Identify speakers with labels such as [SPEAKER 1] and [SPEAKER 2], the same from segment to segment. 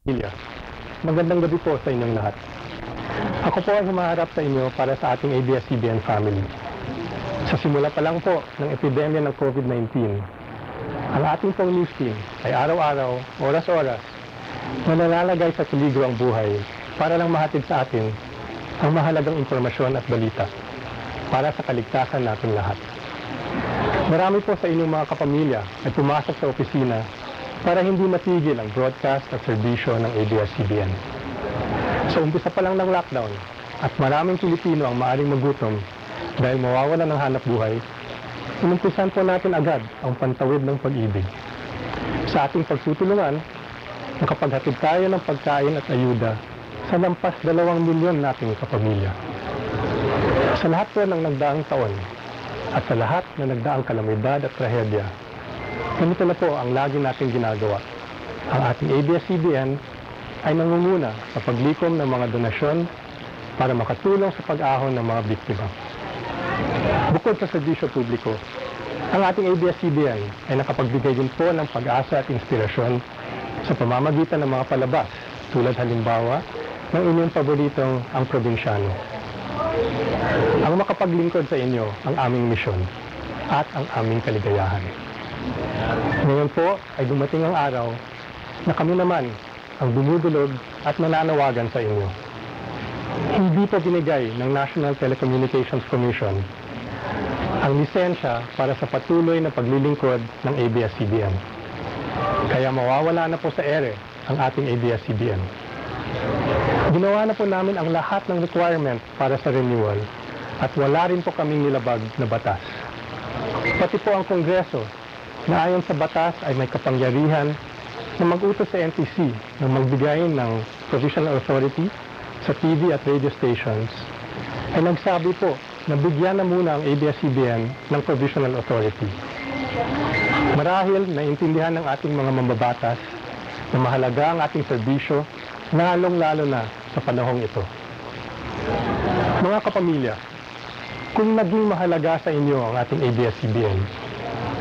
[SPEAKER 1] Pamilya. Magandang gabi po sa inyong lahat. Ako po ay humaharap sa inyo para sa ating ABS-CBN family. Sa simula pa lang po ng epidemya ng COVID-19, ang ating pong news team ay araw-araw, oras-oras, na nalalagay sa peligro ang buhay para lang mahatid sa atin ang mahalagang impormasyon at balita para sa kaligtasan nating lahat. Marami po sa inyong mga kapamilya ay pumasok sa opisina para hindi matigil ang broadcast at serbisyo ng ABS-CBN. Sa umpisa pa lang ng lockdown at maraming Pilipino ang maaaring magutom dahil mawawala ng hanap buhay, inumpisan po natin agad ang pantawid ng pag-ibig. Sa ating pagtutulungan, nakapaghatid tayo ng pagkain at ayuda sa lampas 2 milyon nating kapamilya. Sa lahat po ng nagdaang taon at sa lahat na nagdaang kalamidad at trahedya, ganito na po ang lagi nating ginagawa. Ang ating ABS-CBN ay nangunguna sa paglikom ng mga donasyon para makatulong sa pag-ahon ng mga biktima. Bukod sa serbisyo publiko, ang ating ABS-CBN ay nakapagbigay din po ng pag-asa at inspirasyon sa pamamagitan ng mga palabas tulad halimbawa ng inyong paboritong Ang Probinsyano. Ang makapaglingkod sa inyo ang aming misyon at ang aming kaligayahan. Ngayon po ay dumating ang araw na kami naman ang dumudulog at nananawagan sa inyo. Hindi po binigay ng National Telecommunications Commission ang lisensya para sa patuloy na paglilingkod ng ABS-CBN. Kaya mawawala na po sa ere ang ating ABS-CBN. Ginawa na po namin ang lahat ng requirement para sa renewal at wala rin po kaming nilabag na batas. Pati po ang Kongreso na ayon sa batas ay may kapangyarihan na mag-utos sa NTC na magbigay ng provisional authority sa TV at radio stations ay nagsabi po na bigyan na muna ang ABS-CBN ng provisional authority. Marahil naintindihan ng ating mga mambabatas na mahalaga ang ating serbisyo lalong-lalo na sa panahong ito. Mga kapamilya, kung naging mahalaga sa inyo ang ating ABS-CBN,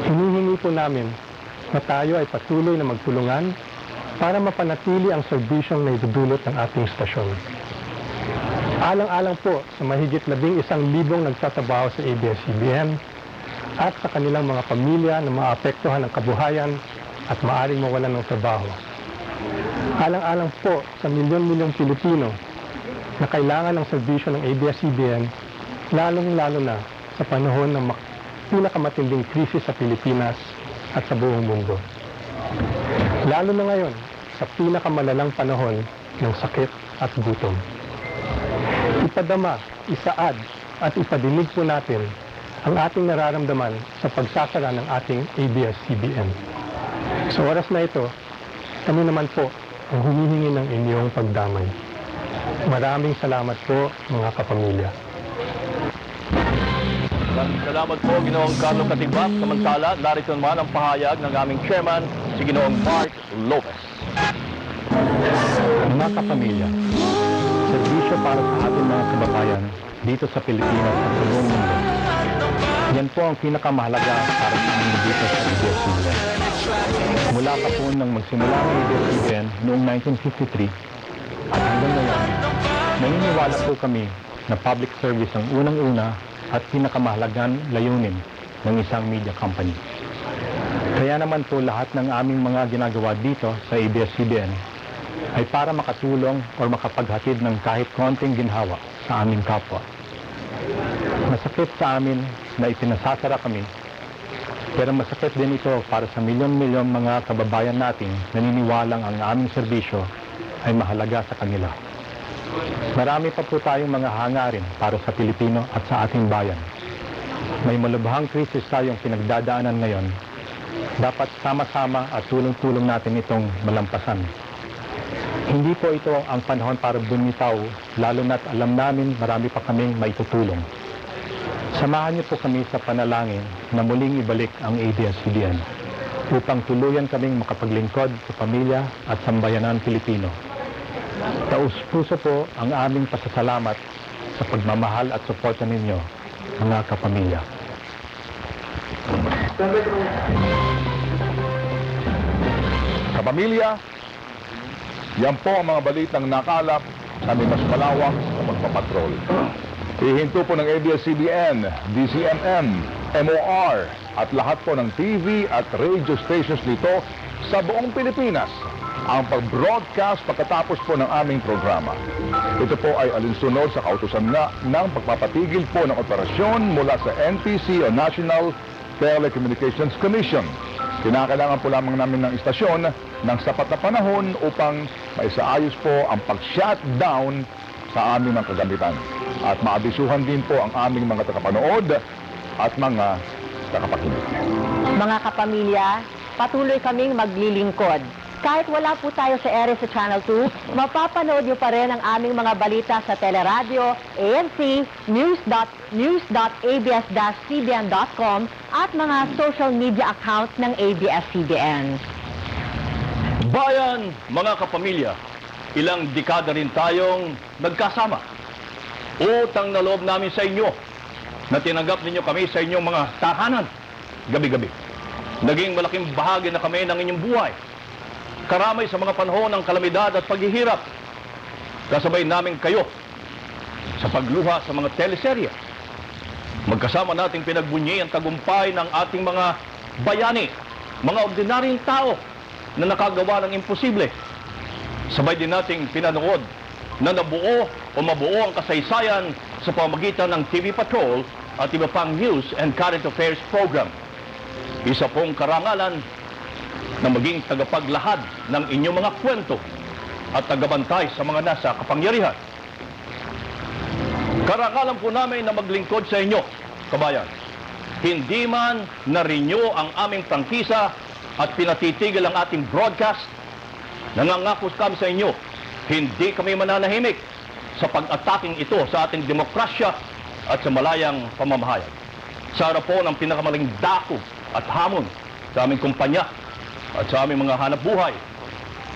[SPEAKER 1] hinihingi po namin na tayo ay patuloy na magtulungan para mapanatili ang serbisyong naidudulot ng ating stasyon. Alang-alang po sa mahigit 11,000 nagtatrabaho sa ABS-CBN at sa kanilang mga pamilya na maapektuhan ng kabuhayan at maaaring mawalan ng trabaho. Alang-alang po sa milyon-milyong Pilipino na kailangan ng serbisyo ng ABS-CBN, lalong-lalo na sa panahon ng pinakamatinding krisis sa Pilipinas at sa buong mundo. Lalo na ngayon sa pinakamalalang panahon ng sakit at gutom. Ipadama, isaad at ipadinig po natin ang ating nararamdaman sa pagsasara ng ating ABS-CBN. Sa oras na ito, kami naman po ang humihingi ng inyong pagdamay. Maraming salamat po mga kapamilya.
[SPEAKER 2] Salamat po, Ginoong Carlo Katibak. Samantala, narito naman ang pahayag ng aming chairman, si Ginoong Mark Lopez.
[SPEAKER 1] Mga kapamilya, serbisyo para sa ating mga kababayan dito sa Pilipinas at sa buong mundo. Yan po ang pinakamahalaga para sa amin dito sa ABS-CBN. Mula pa po nang magsimula ang ABS-CBN noong 1953 at hanggang ngayon, naniniwala po kami na public service ang unang-una at pinakamahalagang layunin ng isang media company. Kaya naman po lahat ng aming mga ginagawa dito sa ABS-CBN ay para makatulong o makapaghatid ng kahit konting ginhawa sa aming kapwa. Masakit sa amin na ipinasasara kami, pero masakit din ito para sa milyon-milyon mga kababayan nating naniniwalang ang aming serbisyo ay mahalaga sa kanila. Marami pa po tayong mga hangarin para sa Pilipino at sa ating bayan. May malubhang krisis tayong pinagdadaanan ngayon. Dapat sama-sama at tulong-tulong natin itong malampasan. Hindi po ito ang panahon para bumitaw, lalo na't alam namin marami pa kaming maitutulong. Samahan niyo po kami sa panalangin na muling ibalik ang ABS-CBN upang tuluyan kaming makapaglingkod sa pamilya at sambayanan Pilipino. Taus-puso po ang aming pasasalamat sa pagmamahal at suporta ninyo, mga kapamilya.
[SPEAKER 2] Kapamilya,
[SPEAKER 3] Yan po ang mga balitang nakalap na may mas malawak na pagpapatrol. Ihinto po ng ABS-CBN, DCMM, MOR at lahat po ng TV at radio stations nito sa buong Pilipinas ang pag-broadcast pagkatapos po ng aming programa. Ito po ay alinsunod sa kautusan nga ng pagpapatigil po ng operasyon mula sa NTC o National Telecommunications Commission. Kinakailangan po lamang namin ng istasyon ng sapat na panahon upang maisaayos po ang pag-shutdown sa aming mga kagamitan. At maabisuhan din po ang aming mga tagapanood at mga tagapakinig.
[SPEAKER 4] Mga kapamilya, patuloy kaming maglilingkod. Kahit wala po tayo sa ere sa Channel 2, mapapanood niyo pa rin ang aming mga balita sa teleradyo, ANC, news.abs-cbn.com at mga social media accounts ng ABS-CBN.
[SPEAKER 2] Bayan, mga kapamilya, ilang dekada rin tayong nagkasama. Utang na loob namin sa inyo na tinanggap ninyo kami sa inyong mga tahanan gabi-gabi. Naging malaking bahagi na kami ng inyong buhay. Karamay sa mga panahon ng kalamidad at paghihirap. Kasabay namin kayo sa pagluha sa mga teleserye. Magkasama nating pinagbunyi ang tagumpay ng ating mga bayani, mga ordinaryong tao na nakagawa ng imposible. Sabay din nating pinanood na nabuo o mabuo ang kasaysayan sa pamamagitan ng TV Patrol at iba pang news and current affairs program. Isa pong karangalan na maging tagapaglahad ng inyong mga kwento at tagabantay sa mga nasa kapangyarihan. Karangalan po namin na maglingkod sa inyo, kabayan. Hindi man na-renew ang aming prangkisa at pinatitigil ang ating broadcast, nangangako kami sa inyo, hindi kami mananahimik sa pag-ataking ito sa ating demokrasya at sa malayang pamamahayag. Sa harap po ng pinakamaling dako at hamon sa aming kumpanya at sa aming mga hanap buhay,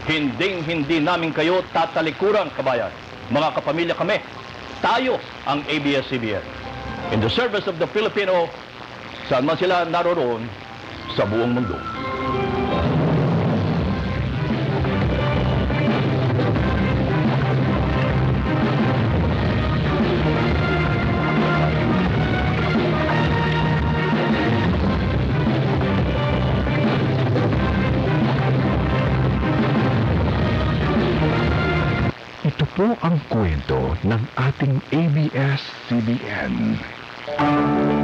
[SPEAKER 2] hindi namin kayo tatalikuran, kabayan. Mga kapamilya kami, tayo ang ABS-CBN. In the service of the Filipino, saan man sila naroon sa buong mundo.
[SPEAKER 5] Ito po ang kwento ng ating ABS-CBN.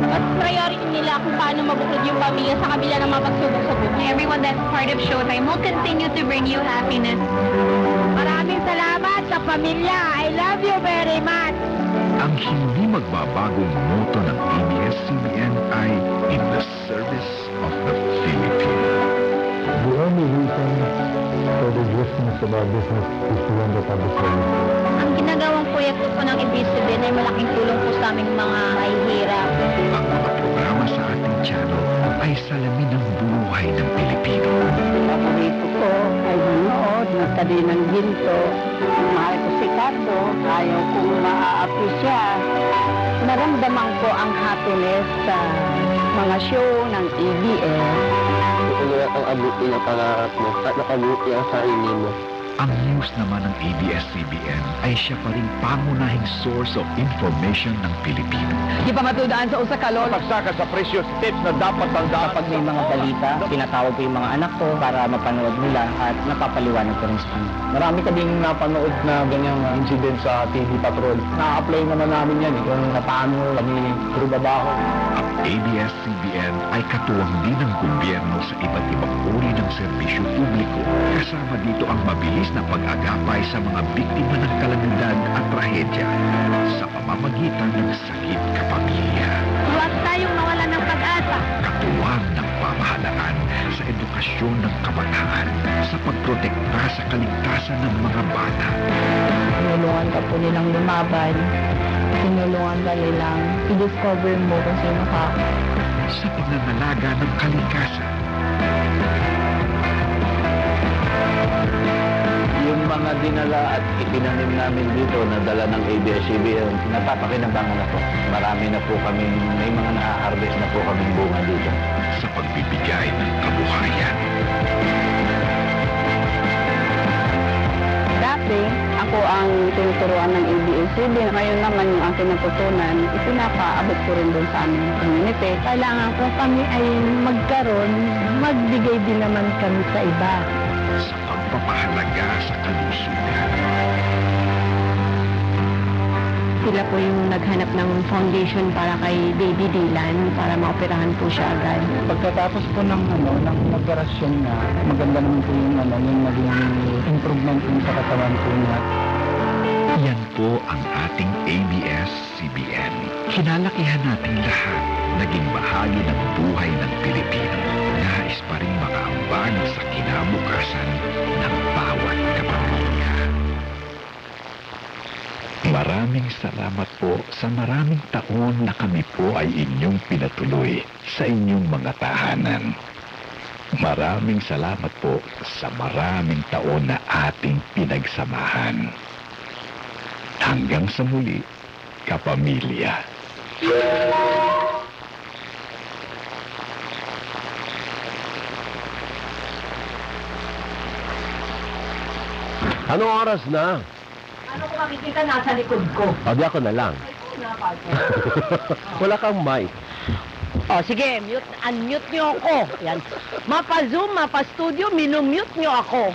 [SPEAKER 6] At priority nila kung paano mabuklod yung pamilya sa kabila ng mga pagsubok-subok. Everyone that's part of Showtime will continue to bring you happiness. Maraming salamat sa pamilya. I love you very much.
[SPEAKER 5] Ang hindi magbabagong motto ng ABS-CBN ay in the service of the Philippines.
[SPEAKER 7] The only reason for the existence of our business is to run the public service.
[SPEAKER 6] Ang ginagawang proyekto po ng ABS-CBN ay malaking tulong po sa aming mga mahihirap.
[SPEAKER 5] Ang mga programa sa ating channel ay salamin ng buhay ng Pilipino.
[SPEAKER 4] Paborito ko ay manood ng Tabi ng Ginto. Mahal ko si Cardo, ayaw kong maa-api siya. Naramdaman ko ang happiness sa mga show ng ABS.
[SPEAKER 8] Ang abuti ng pangarap mo at nakabuti ang sarili mo.
[SPEAKER 5] Ang news naman ng ABS-CBN ay siya pa rin pangunahing source of information ng Pilipino.
[SPEAKER 4] Di pa matudaan sa usakalol.
[SPEAKER 2] Pagsaka sa precious tips na dapat tandaan.
[SPEAKER 4] Kapag may mga balita, tinatawag ko yung mga anak ko para mapanood nila at napapaliwanag ko rin sa kanila.
[SPEAKER 1] Marami kaming napanood na ganyang incident sa TV Patrol. Na-apply naman namin yan kung paano kami trubabaho.
[SPEAKER 5] Ang ABS-CBN ay katuwang din ng gobyerno sa iba't ibang uri ng serbisyo publiko. Kasama dito ang mabilis na pag-agapay sa mga biktima ng kalamidad at trahedya sa pamamagitan ng sakit kapamilya.
[SPEAKER 6] Huwag tayong mawalan ng pag-asa.
[SPEAKER 5] Katuwang ng pamahalaan sa edukasyon ng kabataan sa pagprotekta sa kaligtasan ng mga bata.
[SPEAKER 4] Tinulungan ka po nilang lumaban. Tinulungan ka nilang i-discover mo kung sino ka.
[SPEAKER 5] Sa pangangalaga ng kalikasan.
[SPEAKER 8] Yung mga dinala at itinanim namin dito na dala ng ABS-CBN, napapakinabangan na po. Marami na po kami, may mga na-harvest na po kaming bunga dito.
[SPEAKER 5] Sa pagbibigay ng kabuhayan.
[SPEAKER 4] tinuturuan ng ABS-CBN. Ngayon naman yung aking natutunan, ipinapaabot ko rin doon sa aming community. Kailangan ko kami ay magkaroon, magbigay din naman kami sa iba.
[SPEAKER 5] Sa pagpapahalaga sa kalusugan.
[SPEAKER 6] Sila po yung naghanap ng foundation para kay Baby Dylan para maoperahan po siya agad.
[SPEAKER 9] Pagkatapos po ng operasyon niya, maganda naman po yung yung naging improvement yung sa katawan po niya.
[SPEAKER 5] Yan po ang ating ABS-CBN. Kinalakihan natin lahat, naging bahagi ng buhay ng Pilipino. Nais pa rin makaambag sa kinabukasan ng bawat kapamilya. Maraming salamat po sa maraming taon na kami po ay inyong pinatuloy sa inyong mga tahanan. Maraming salamat po sa maraming taon na ating pinagsamahan. Hanggang sa muli, kapamilya.
[SPEAKER 10] Anong oras na?
[SPEAKER 4] Ano ko makikita nasa likod ko?
[SPEAKER 10] Di ako na lang. Wala kang mic.
[SPEAKER 4] O sige, unmute nyo ako. Yan. Mapa-Zoom, mapa-studio, minumute nyo ako.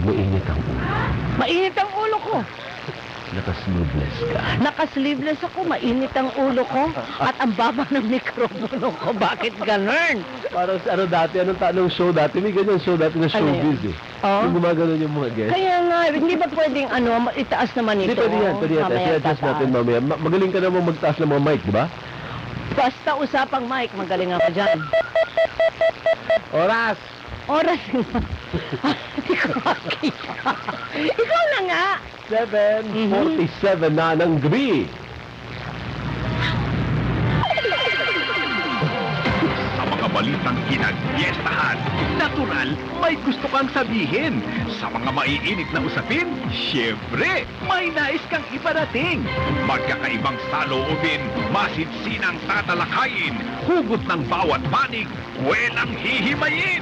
[SPEAKER 10] Mainit ang ulo.
[SPEAKER 4] Mainit ang ulo ko.
[SPEAKER 10] Naka-sleeveless ka.
[SPEAKER 4] Naka-sleeveless ako, mainit ang ulo ko. At ang baba ng mikropono ko. Bakit ganun?
[SPEAKER 10] Parang dati, anong show dati? May ganyan show dati na showbiz eh.
[SPEAKER 4] Oh?
[SPEAKER 10] Yung gumagano yung mga guests.
[SPEAKER 4] Kaya nga, hindi ba pwedeng itaas naman ito?
[SPEAKER 10] Hindi, pwede yan. I-adjust natin mamaya. Magaling ka naman magtaas ng mga mic, di ba?
[SPEAKER 4] Basta usapang mic, magaling ako dyan.
[SPEAKER 10] Oras!
[SPEAKER 4] Oras nga. Hindi ko makita. Ikaw na nga.
[SPEAKER 10] 7:47 na ng gabi.
[SPEAKER 5] Sa mga balitang pinagpiestahan, natural, may gusto kang sabihin. Sa mga maiinit na usapin, syempre, may nais kang iparating. Magkakaibang saloobin, masinsinang tatalakayin, hugot ng bawat panig, welang hihimayin.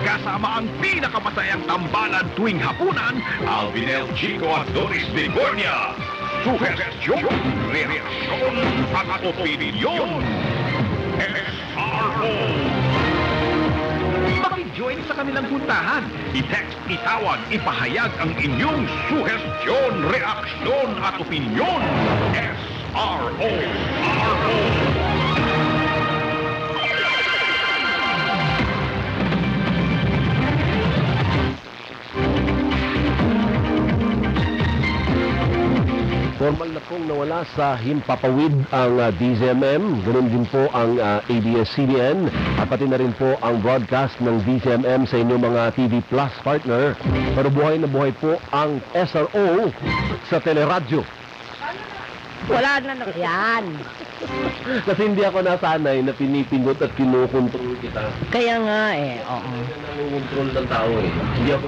[SPEAKER 5] Kasama ang pinakamasayang tambalan tuwing hapunan, Alvinel Chico at Doris Vigornia. Suhestyon, reaksyon at opinyon. SRO. Maki-join sa kanilang puntahan. I-text, itawag, ipahayag ang inyong suhestyon, reaksyon at opinyon. SRO. RO.
[SPEAKER 10] Formal na pong nawala sa himpapawid ang DZMM. Ganun din po ang ABS-CBN at pati na rin po ang broadcast ng DZMM sa inyong mga TV Plus partner. Pero buhay na buhay po ang SRO sa teleradyo.
[SPEAKER 4] Wala na yan.
[SPEAKER 10] Kasi hindi ako nasanay na pinipindot at kinukontrol kita.
[SPEAKER 4] Kaya nga eh, oo.
[SPEAKER 10] Hindi ako control ng tao eh. Hindi ako